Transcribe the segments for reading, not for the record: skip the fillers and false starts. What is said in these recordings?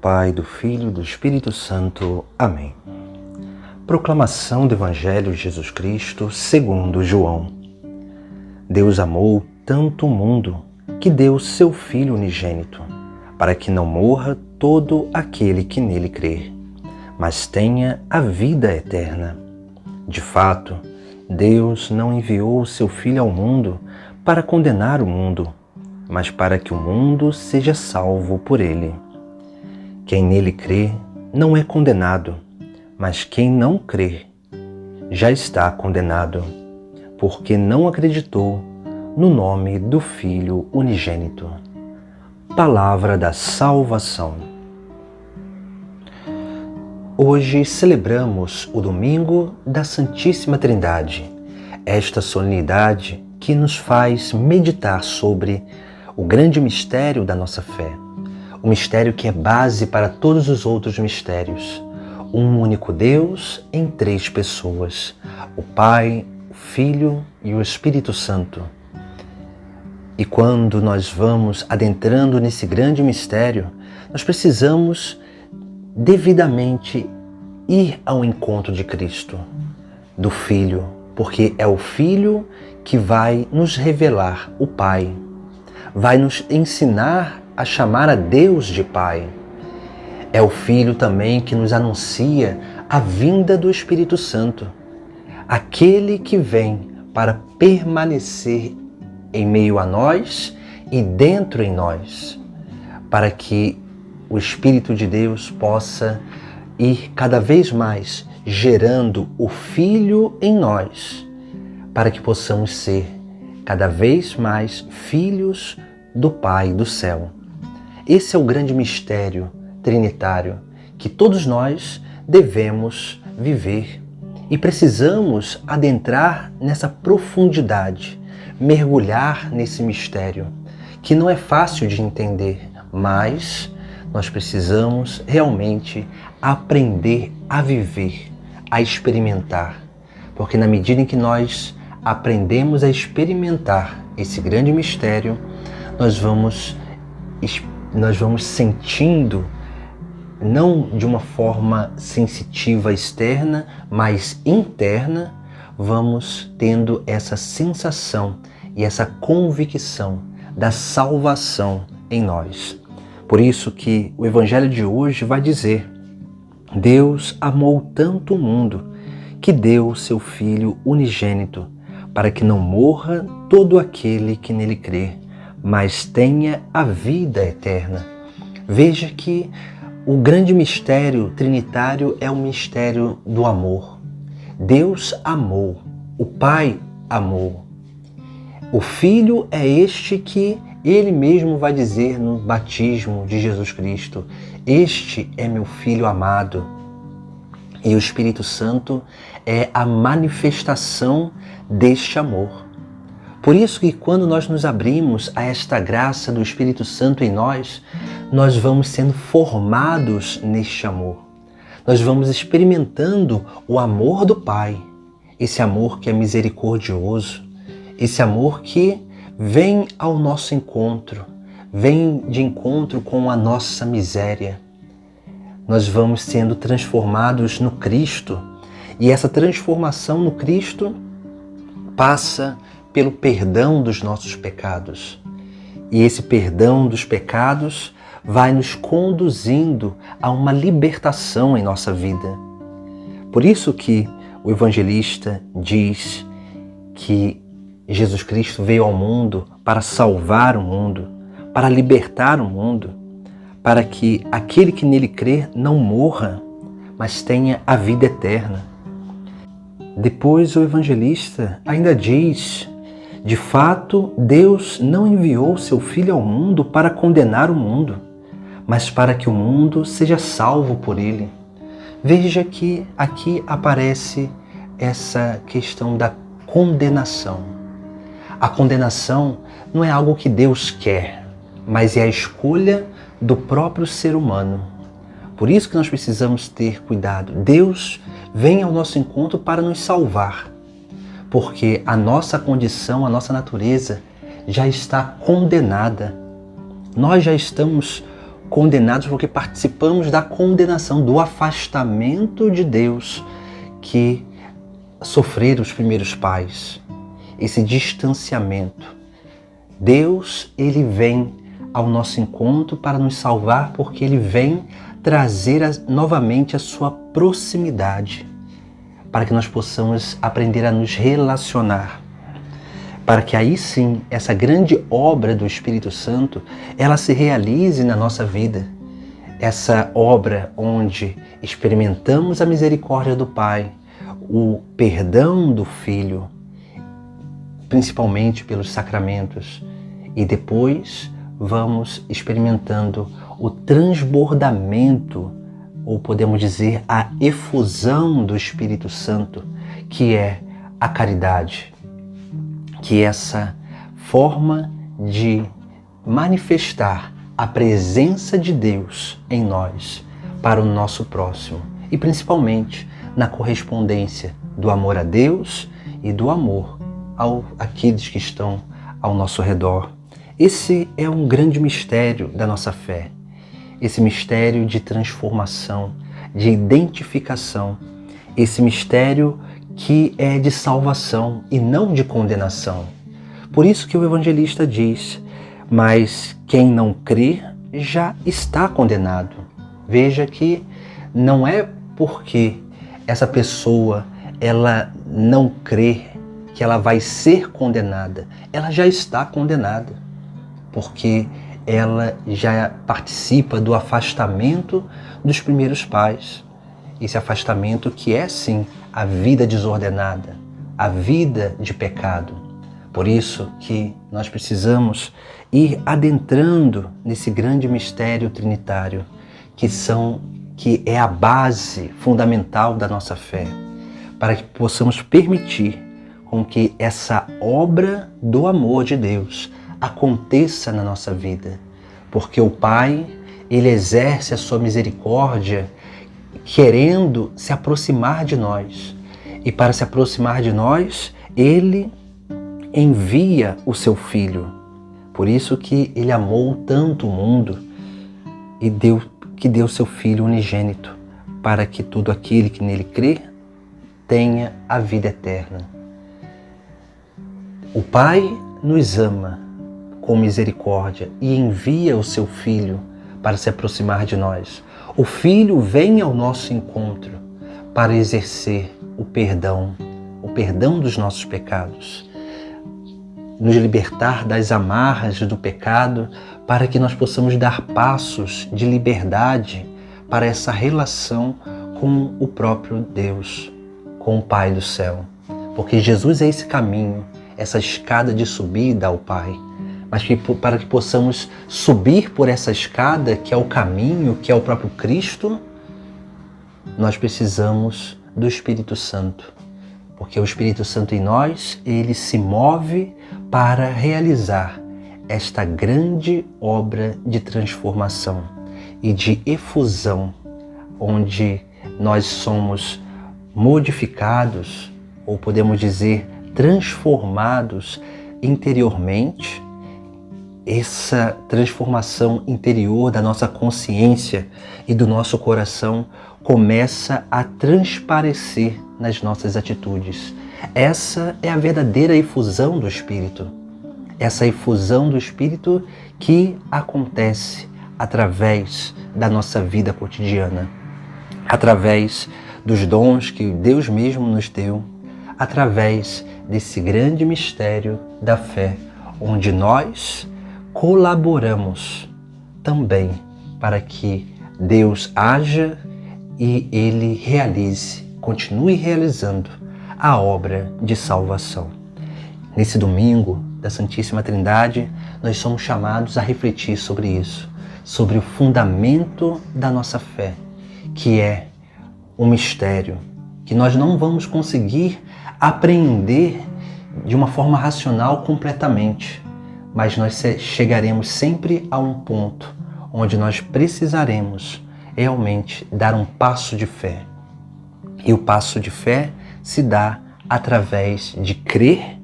Pai, do Filho e do Espírito Santo. Amém. Proclamação do Evangelho de Jesus Cristo segundo João. Deus amou tanto o mundo que deu seu Filho unigênito, para que não morra todo aquele que nele crer, mas tenha a vida eterna. De fato, Deus não enviou o seu Filho ao mundo para condenar o mundo, mas para que o mundo seja salvo por ele. Quem nele crê não é condenado, mas quem não crê já está condenado, porque não acreditou no nome do Filho unigênito. Palavra da salvação. Hoje celebramos o domingo da Santíssima Trindade, esta solenidade que nos faz meditar sobre o grande mistério da nossa fé, o mistério que é base para todos os outros mistérios. Um único Deus em três pessoas, o Pai, o Filho e o Espírito Santo. E quando nós vamos adentrando nesse grande mistério, nós precisamos devidamente ir ao encontro de Cristo, do Filho, porque é o Filho que vai nos revelar o Pai, vai nos ensinar a chamar a Deus de Pai. É o Filho também que nos anuncia a vinda do Espírito Santo, aquele que vem para permanecer em meio a nós e dentro em nós, para que o Espírito de Deus possa ir cada vez mais gerando o Filho em nós, para que possamos ser cada vez mais filhos do Pai do céu. Esse é o grande mistério trinitário que todos nós devemos viver e precisamos adentrar nessa profundidade, mergulhar nesse mistério, que não é fácil de entender, mas nós precisamos realmente aprender a viver, a experimentar, porque na medida em que nós aprendemos a experimentar esse grande mistério, nós vamos sentindo, não de uma forma sensitiva externa, mas interna, vamos tendo essa sensação e essa convicção da salvação em nós. Por isso que o Evangelho de hoje vai dizer: Deus amou tanto o mundo que deu o seu Filho unigênito, para que não morra todo aquele que nele crer, mas tenha a vida eterna. Veja que o grande mistério trinitário é o mistério do amor. Deus amou, o Pai amou. O Filho é este que Ele mesmo vai dizer no batismo de Jesus Cristo: este é meu Filho amado. E o Espírito Santo é a manifestação deste amor. Por isso que quando nós nos abrimos a esta graça do Espírito Santo em nós, nós vamos sendo formados neste amor. Nós vamos experimentando o amor do Pai, esse amor que é misericordioso, esse amor que vem ao nosso encontro, vem de encontro com a nossa miséria. Nós vamos sendo transformados no Cristo, e essa transformação no Cristo passa pelo perdão dos nossos pecados. E esse perdão dos pecados vai nos conduzindo a uma libertação em nossa vida. Por isso que o evangelista diz que Jesus Cristo veio ao mundo para salvar o mundo, para libertar o mundo, para que aquele que nele crer não morra, mas tenha a vida eterna. Depois o evangelista ainda diz: de fato, Deus não enviou seu Filho ao mundo para condenar o mundo, mas para que o mundo seja salvo por ele. Veja que aqui aparece essa questão da condenação. A condenação não é algo que Deus quer, mas é a escolha do próprio ser humano. Por isso que nós precisamos ter cuidado. Deus vem ao nosso encontro para nos salvar, porque a nossa condição, a nossa natureza já está condenada. Nós já estamos condenados porque participamos da condenação, do afastamento de Deus que sofreram os primeiros pais, esse distanciamento. Deus, ele vem ao nosso encontro para nos salvar, porque ele vem trazer novamente a sua proximidade, para que nós possamos aprender a nos relacionar, para que aí sim essa grande obra do Espírito Santo ela se realize na nossa vida. Essa obra onde experimentamos a misericórdia do Pai, o perdão do Filho, principalmente pelos sacramentos, e depois vamos experimentando o transbordamento, ou podemos dizer a efusão do Espírito Santo, que é a caridade, que é essa forma de manifestar a presença de Deus em nós para o nosso próximo, e principalmente na correspondência do amor a Deus e do amor àqueles que estão ao nosso redor. Esse é um grande mistério da nossa fé, esse mistério de transformação, de identificação, esse mistério que é de salvação e não de condenação. Por isso que o evangelista diz: mas quem não crê já está condenado. Veja que não é porque essa pessoa ela não crê que ela vai ser condenada, ela já está condenada, porque ela já participa do afastamento dos primeiros pais. Esse afastamento que é sim a vida desordenada, a vida de pecado. Por isso que nós precisamos ir adentrando nesse grande mistério trinitário, que é a base fundamental da nossa fé, para que possamos permitir com que essa obra do amor de Deus aconteça na nossa vida, porque o Pai, ele exerce a sua misericórdia querendo se aproximar de nós, e para se aproximar de nós, ele envia o seu Filho. Por isso que ele amou tanto o mundo e deu seu Filho unigênito, para que todo aquele que nele crê tenha a vida eterna. O Pai nos ama com misericórdia e envia o seu Filho para se aproximar de nós. O Filho vem ao nosso encontro para exercer o perdão dos nossos pecados, nos libertar das amarras do pecado, para que nós possamos dar passos de liberdade para essa relação com o próprio Deus, com o Pai do céu. Porque Jesus é esse caminho, essa escada de subida ao Pai. Mas para que possamos subir por essa escada, que é o caminho, que é o próprio Cristo, nós precisamos do Espírito Santo. Porque o Espírito Santo em nós, ele se move para realizar esta grande obra de transformação e de efusão, onde nós somos modificados, ou podemos dizer transformados interiormente. Essa transformação interior da nossa consciência e do nosso coração começa a transparecer nas nossas atitudes. Essa é a verdadeira efusão do Espírito. Essa efusão do Espírito que acontece através da nossa vida cotidiana, através dos dons que Deus mesmo nos deu, através desse grande mistério da fé, onde nós colaboramos também para que Deus haja e Ele continue realizando a obra de salvação. Nesse domingo da Santíssima Trindade, nós somos chamados a refletir sobre isso, sobre o fundamento da nossa fé, que é um mistério que nós não vamos conseguir apreender de uma forma racional completamente, mas nós chegaremos sempre a um ponto onde nós precisaremos realmente dar um passo de fé. E o passo de fé se dá através de crer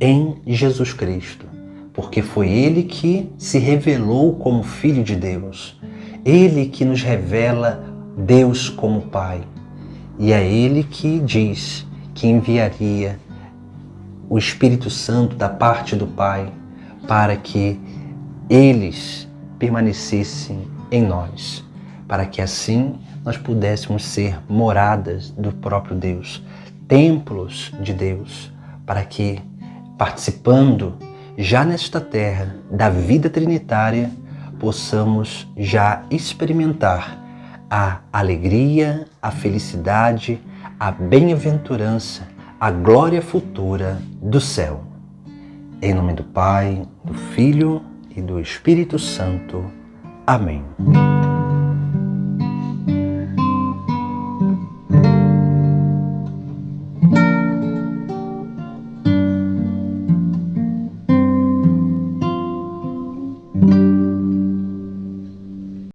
em Jesus Cristo, porque foi Ele que se revelou como Filho de Deus, Ele que nos revela Deus como Pai. E é Ele que diz que enviaria o Espírito Santo da parte do Pai para que eles permanecessem em nós, para que assim nós pudéssemos ser moradas do próprio Deus, templos de Deus, para que, participando já nesta terra da vida trinitária, possamos já experimentar a alegria, a felicidade, a bem-aventurança, a glória futura do céu. Em nome do Pai, do Filho e do Espírito Santo. Amém.